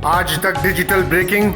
आज तक digital breaking,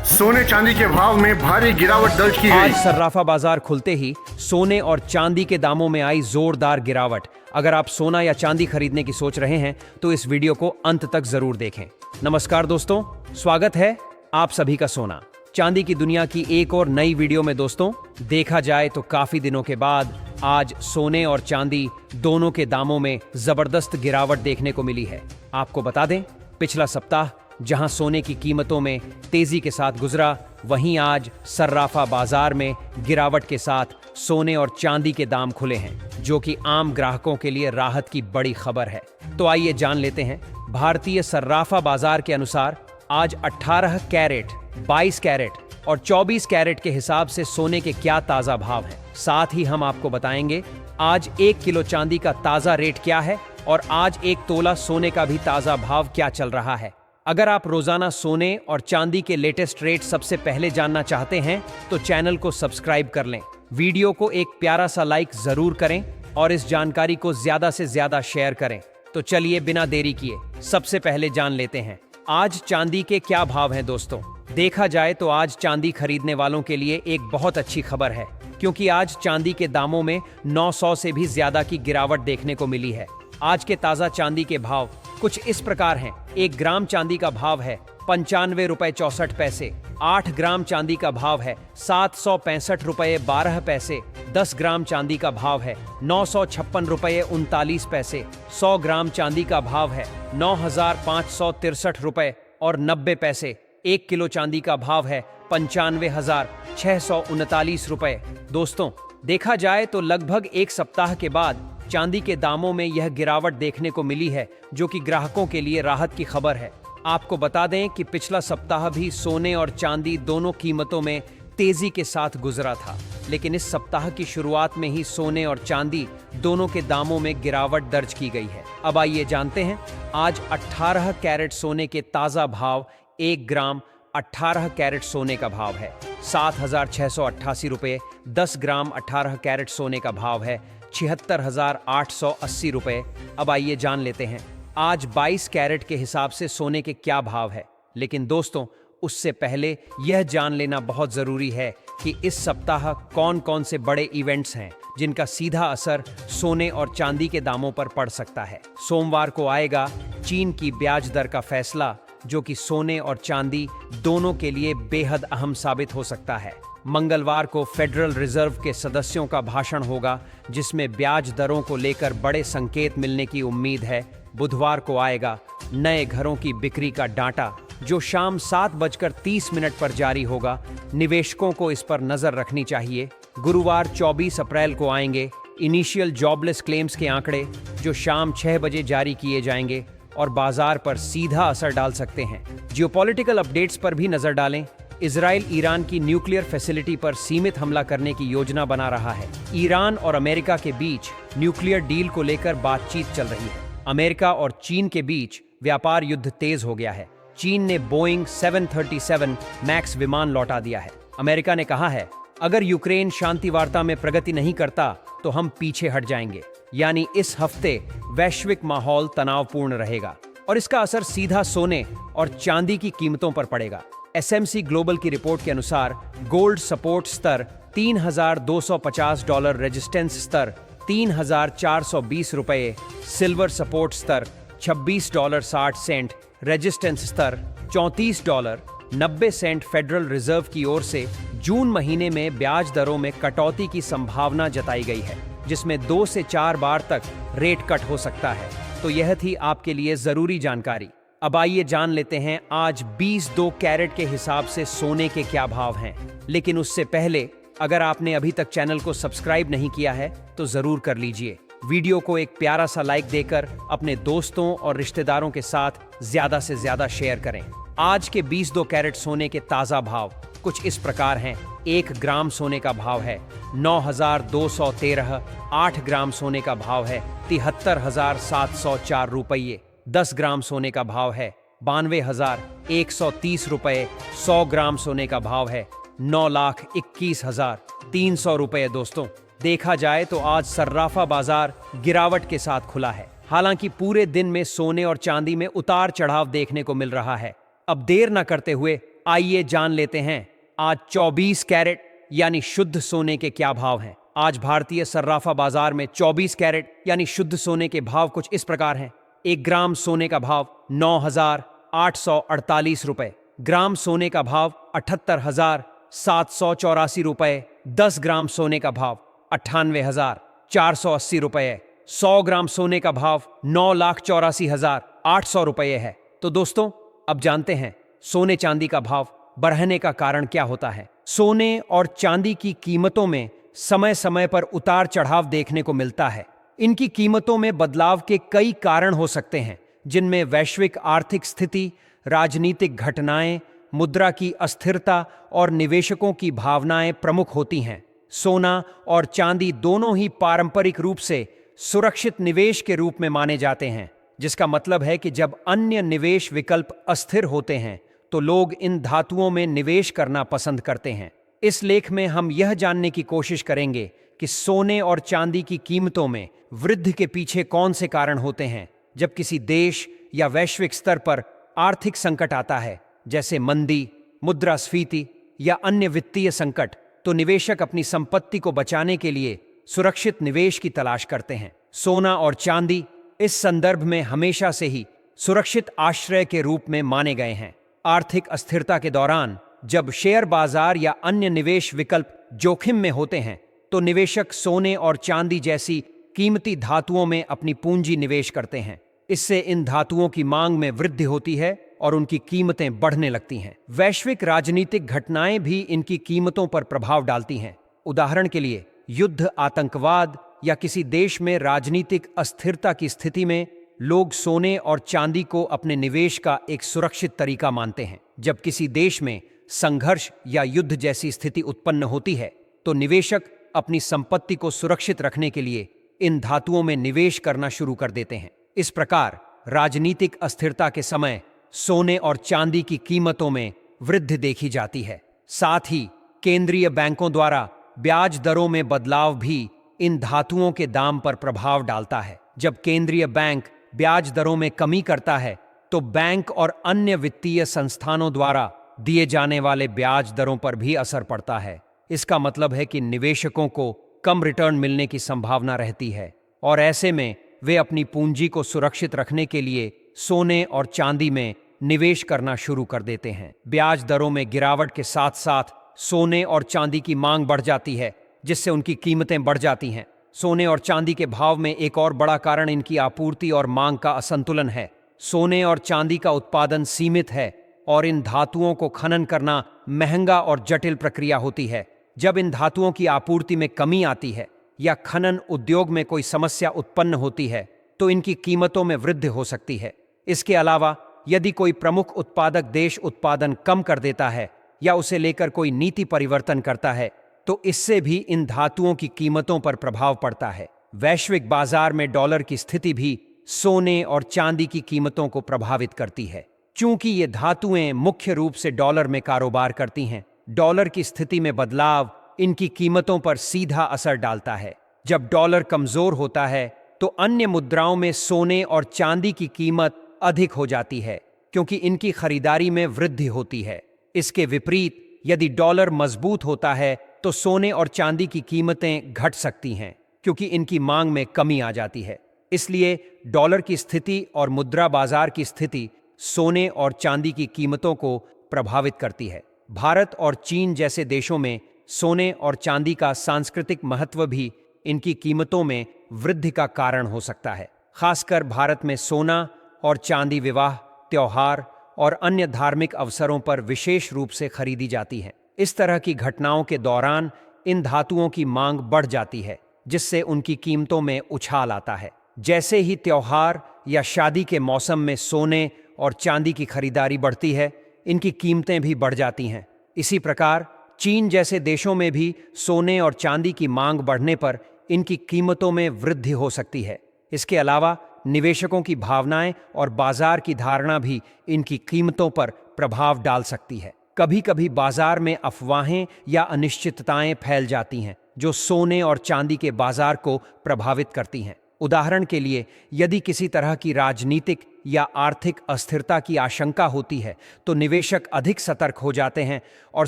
सोने चांदी के भाव में भारी गिरावट दर्ज की आज गई। सर्राफा बाजार खुलते ही सोने और चांदी के दामों में आई जोरदार गिरावट। अगर आप सोना या चांदी खरीदने की सोच रहे हैं तो इस वीडियो को अंत तक जरूर देखें। नमस्कार दोस्तों, स्वागत है आप सभी का सोना चांदी की दुनिया की एक और नई वीडियो में। दोस्तों, देखा जाए तो काफी दिनों के बाद आज सोने और चांदी दोनों के दामों में जबरदस्त गिरावट देखने को मिली है। आपको बता दें, पिछला सप्ताह जहां सोने की कीमतों में तेजी के साथ गुजरा, वहीं आज सर्राफा बाजार में गिरावट के साथ सोने और चांदी के दाम खुले हैं, जो कि आम ग्राहकों के लिए राहत की बड़ी खबर है। तो आइए जान लेते हैं। भारतीय सर्राफा बाजार के अनुसार आज 18 कैरेट, 22 कैरेट और 24 कैरेट के हिसाब से सोने के क्या ताजा भाव हैं। साथ ही हम आपको बताएंगे आज 1 किलो चांदी का ताजा रेट क्या है और आज 1 तोला सोने का भी ताजा भाव क्या चल रहा है। अगर आप रोजाना सोने और चांदी के लेटेस्ट रेट सबसे पहले जानना चाहते हैं तो चैनल को सब्सक्राइब कर लें, वीडियो को एक प्यारा सा लाइक जरूर करें और इस जानकारी को ज्यादा से ज्यादा शेयर करें। तो चलिए बिना देरी किए सबसे पहले जान लेते हैं आज चांदी के क्या भाव हैं। दोस्तों, देखा जाए तो आज चांदी खरीदने वालों के लिए एक बहुत अच्छी खबर है, क्योंकि आज चांदी के दामों में 900 से भी ज्यादा की गिरावट देखने को मिली है। आज के ताजा चांदी के भाव कुछ इस प्रकार हैं। 1 ग्राम चांदी का भाव है 95 रुपए 64 पैसे। 8 ग्राम चांदी का भाव है 765 रुपए 12 पैसे। 10 ग्राम चांदी का भाव है 956 रुपए 39 पैसे। 100 ग्राम चांदी का भाव है 9,563 रुपए और 90 पैसे। 1 किलो चांदी का भाव है 95,639 रुपए। दोस्तों, देखा जाए तो लगभग एक सप्ताह के बाद चांदी के दामों में यह गिरावट देखने को मिली है, जो कि ग्राहकों के लिए राहत की खबर है। आपको बता दें कि पिछला सप्ताह भी सोने और चांदी दोनों कीमतों में तेजी के साथ गुजरा था, लेकिन इस सप्ताह की शुरुआत में ही सोने और चांदी दोनों के दामों में गिरावट दर्ज की गई है। अब आइए जानते हैं आज 18 कैरेट सोने के ताजा भाव। 1 ग्राम 18 कैरेट सोने का भाव है 7,688 रुपये। 10 ग्राम 18 कैरेट सोने का भाव है 76,880 रुपये। अब आइए जान लेते हैं आज 22 कैरेट के हिसाब से सोने के क्या भाव है। लेकिन दोस्तों, उससे पहले यह जान लेना बहुत जरूरी है कि इस सप्ताह कौन कौन से बड़े इवेंट्स हैं जिनका सीधा असर सोने और चांदी के दामों पर पड़ सकता है। सोमवार को आएगा चीन की ब्याज दर का फैसला, जो कि सोने और चांदी दोनों के लिए बेहद अहम साबित हो सकता है। मंगलवार को फेडरल रिजर्व के सदस्यों का भाषण होगा, जिसमें ब्याज दरों को लेकर बड़े संकेत मिलने की उम्मीद है। बुधवार को आएगा नए घरों की बिक्री का डाटा, जो शाम 7:30 पर जारी होगा। निवेशकों को इस पर नजर रखनी चाहिए। गुरुवार 24 अप्रैल को आएंगे इनिशियल जॉबलेस क्लेम्स के आंकड़े, जो शाम 6 बजे जारी किए जाएंगे और बाजार पर सीधा असर डाल सकते हैं। जियोपॉलिटिकल अपडेट्स पर भी नजर डालें। इजराइल ईरान की न्यूक्लियर फैसिलिटी पर सीमित हमला करने की योजना बना रहा है। ईरान और अमेरिका के बीच न्यूक्लियर डील को लेकर बातचीत चल रही है। अमेरिका और चीन के बीच व्यापार युद्ध तेज हो गया है। चीन ने बोइंग 737 मैक्स विमान लौटा दिया है। अमेरिका ने कहा है, अगर यूक्रेन शांति वार्ता में प्रगति नहीं करता तो हम पीछे हट जाएंगे। यानी इस हफ्ते वैश्विक माहौल तनावपूर्ण रहेगा और इसका असर सीधा सोने और चांदी की कीमतों पर पड़ेगा। एसएमसी ग्लोबल की रिपोर्ट के अनुसार गोल्ड सपोर्ट स्तर $3,250, रेजिस्टेंस स्तर $3,420 रुपये, सिल्वर सपोर्ट स्तर $26.60, रेजिस्टेंस स्तर $34.90। फेडरल रिजर्व की ओर से जून महीने में ब्याज दरों में कटौती की संभावना जताई गई है, जिसमें 2 से 4 बार तक रेट कट हो सकता है। तो यह थी आपके लिए जरूरी जानकारी। अब आइए जान लेते हैं आज 22 कैरेट के हिसाब से सोने के क्या भाव हैं। लेकिन उससे पहले अगर आपने अभी तक चैनल को सब्सक्राइब नहीं किया है तो जरूर कर लीजिए। वीडियो को एक प्यारा सा लाइक देकर अपने दोस्तों और रिश्तेदारों के साथ ज्यादा से ज्यादा शेयर करें। आज के 22 कैरेट सोने के ताजा भाव कुछ इस प्रकार हैं। 1 ग्राम सोने का भाव है 9,213। 8 ग्राम सोने का भाव है 73,704 रुपये। 10 ग्राम सोने का भाव है 92,130 रुपये। 100 ग्राम सोने का भाव है 9,21,300 रुपये। दोस्तों, देखा जाए तो आज सर्राफा बाजार गिरावट के साथ खुला है। हालांकि पूरे दिन में सोने और चांदी में उतार चढ़ाव देखने को मिल रहा है। अब देर न करते हुए आइए जान लेते हैं आज 24 कैरेट यानी शुद्ध सोने के क्या भाव हैं। आज भारतीय सर्राफा बाजार में 24 कैरेट यानी शुद्ध सोने के भाव कुछ इस प्रकार हैं। 1 ग्राम सोने का भाव 9,848 रुपए, ग्राम सोने का भाव 78,784 रुपए, 10 ग्राम सोने का भाव 98,480 रुपए, 100 ग्राम सोने का भाव 9,84,800 रुपये है। तो दोस्तों, अब जानते हैं सोने चांदी का भाव बढ़ने का कारण क्या होता है। सोने और चांदी की कीमतों में समय समय पर उतार चढ़ाव देखने को मिलता है। इनकी कीमतों में बदलाव के कई कारण हो सकते हैं, जिनमें वैश्विक आर्थिक स्थिति, राजनीतिक घटनाएं, मुद्रा की अस्थिरता और निवेशकों की भावनाएं प्रमुख होती हैं। सोना और चांदी दोनों ही पारंपरिक रूप से सुरक्षित निवेश के रूप में माने जाते हैं, जिसका मतलब है कि जब अन्य निवेश विकल्प अस्थिर होते हैं तो लोग इन धातुओं में निवेश करना पसंद करते हैं। इस लेख में हम यह जानने की कोशिश करेंगे कि सोने और चांदी की कीमतों में वृद्धि के पीछे कौन से कारण होते हैं। जब किसी देश या वैश्विक स्तर पर आर्थिक संकट आता है, जैसे मंदी, मुद्रास्फीति या अन्य वित्तीय संकट, तो निवेशक अपनी संपत्ति को बचाने के लिए सुरक्षित निवेश की तलाश करते हैं। सोना और चांदी इस संदर्भ में हमेशा से ही सुरक्षित आश्रय के रूप में माने गए हैं। आर्थिक अस्थिरता के दौरान जब शेयर बाजार या अन्य निवेश विकल्प जोखिम में होते हैं, तो निवेशक सोने और चांदी जैसी कीमती धातुओं में अपनी पूंजी निवेश करते हैं। इससे इन धातुओं की मांग में वृद्धि होती है और उनकी कीमतें बढ़ने लगती हैं। वैश्विक राजनीतिक घटनाएं भी इनकी कीमतों पर प्रभाव डालती हैं। उदाहरण के लिए, युद्ध, आतंकवाद या किसी देश में राजनीतिक अस्थिरता की स्थिति में लोग सोने और चांदी को अपने निवेश का एक सुरक्षित तरीका मानते हैं। जब किसी देश में संघर्ष या युद्ध जैसी स्थिति उत्पन्न होती है, तो निवेशक अपनी संपत्ति को सुरक्षित रखने के लिए इन धातुओं में निवेश करना शुरू कर देते हैं। इस प्रकार राजनीतिक अस्थिरता के समय सोने और चांदी की कीमतों में वृद्धि देखी जाती है। साथ ही केंद्रीय बैंकों द्वारा ब्याज दरों में बदलाव भी इन धातुओं के दाम पर प्रभाव डालता है। जब केंद्रीय बैंक ब्याज दरों में कमी करता है, तो बैंक और अन्य वित्तीय संस्थानों द्वारा दिए जाने वाले ब्याज दरों पर भी असर पड़ता है। इसका मतलब है कि निवेशकों को कम रिटर्न मिलने की संभावना रहती है और ऐसे में वे अपनी पूंजी को सुरक्षित रखने के लिए सोने और चांदी में निवेश करना शुरू कर देते हैं। ब्याज दरों में गिरावट के साथ साथ सोने और चांदी की मांग बढ़ जाती है, जिससे उनकी कीमतें बढ़ जाती हैं। सोने और चांदी के भाव में एक और बड़ा कारण इनकी आपूर्ति और मांग का असंतुलन है। सोने और चांदी का उत्पादन सीमित है और इन धातुओं को खनन करना महंगा और जटिल प्रक्रिया होती है। जब इन धातुओं की आपूर्ति में कमी आती है या खनन उद्योग में कोई समस्या उत्पन्न होती है, तो इनकी कीमतों में वृद्धि हो सकती है। इसके अलावा यदि कोई प्रमुख उत्पादक देश उत्पादन कम कर देता है या उसे लेकर कोई नीति परिवर्तन करता है, तो इससे भी इन धातुओं की कीमतों पर प्रभाव पड़ता है। वैश्विक बाजार में डॉलर की स्थिति भी सोने और चांदी की कीमतों को प्रभावित करती है। चूंकि ये धातुएं मुख्य रूप से डॉलर में कारोबार करती हैं, डॉलर की स्थिति में बदलाव इनकी कीमतों पर सीधा असर डालता है। जब डॉलर कमजोर होता है, तो अन्य मुद्राओं में सोने और चांदी की कीमत अधिक हो जाती है, क्योंकि इनकी खरीदारी में वृद्धि होती है। इसके विपरीत यदि डॉलर मजबूत होता है, तो सोने और चांदी की कीमतें घट सकती हैं, क्योंकि इनकी मांग में कमी आ जाती है। इसलिए डॉलर की स्थिति और मुद्रा बाजार की स्थिति सोने और चांदी की कीमतों को प्रभावित करती है। भारत और चीन जैसे देशों में सोने और चांदी का सांस्कृतिक महत्व भी इनकी कीमतों में वृद्धि का कारण हो सकता है। खासकर भारत में सोना और चांदी विवाह, त्योहार और अन्य धार्मिक अवसरों पर विशेष रूप से खरीदी जाती है। इस तरह की घटनाओं के दौरान इन धातुओं की मांग बढ़ जाती है, जिससे उनकी कीमतों में उछाल आता है। जैसे ही त्योहार या शादी के मौसम में सोने और चांदी की खरीदारी बढ़ती है, इनकी कीमतें भी बढ़ जाती हैं। इसी प्रकार चीन जैसे देशों में भी सोने और चांदी की मांग बढ़ने पर इनकी कीमतों में वृद्धि हो सकती है। इसके अलावा निवेशकों की भावनाएं और बाजार की धारणा भी इनकी कीमतों पर प्रभाव डाल सकती है। कभी कभी बाजार में अफवाहें या अनिश्चितताएं फैल जाती हैं, जो सोने और चांदी के बाजार को प्रभावित करती हैं। उदाहरण के लिए, यदि किसी तरह की राजनीतिक या आर्थिक अस्थिरता की आशंका होती है तो निवेशक अधिक सतर्क हो जाते हैं और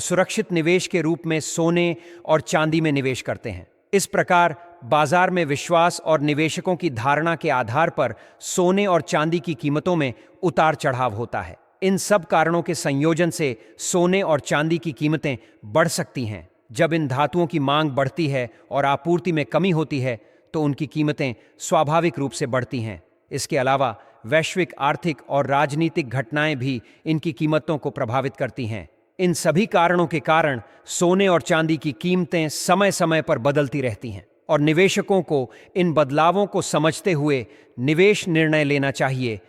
सुरक्षित निवेश के रूप में सोने और चांदी में निवेश करते हैं। इस प्रकार बाजार में विश्वास और निवेशकों की धारणा के आधार पर सोने और चांदी की कीमतों में उतार चढ़ाव होता है। इन सब कारणों के संयोजन से सोने और चांदी की कीमतें बढ़ सकती हैं। जब इन धातुओं की मांग बढ़ती है और आपूर्ति में कमी होती है तो उनकी कीमतें स्वाभाविक रूप से बढ़ती हैं। इसके अलावा वैश्विक आर्थिक और राजनीतिक घटनाएं भी इनकी कीमतों को प्रभावित करती हैं। इन सभी कारणों के कारण सोने और चांदी की कीमतें समय समय पर बदलती रहती हैं और निवेशकों को इन बदलावों को समझते हुए निवेश निर्णय लेना चाहिए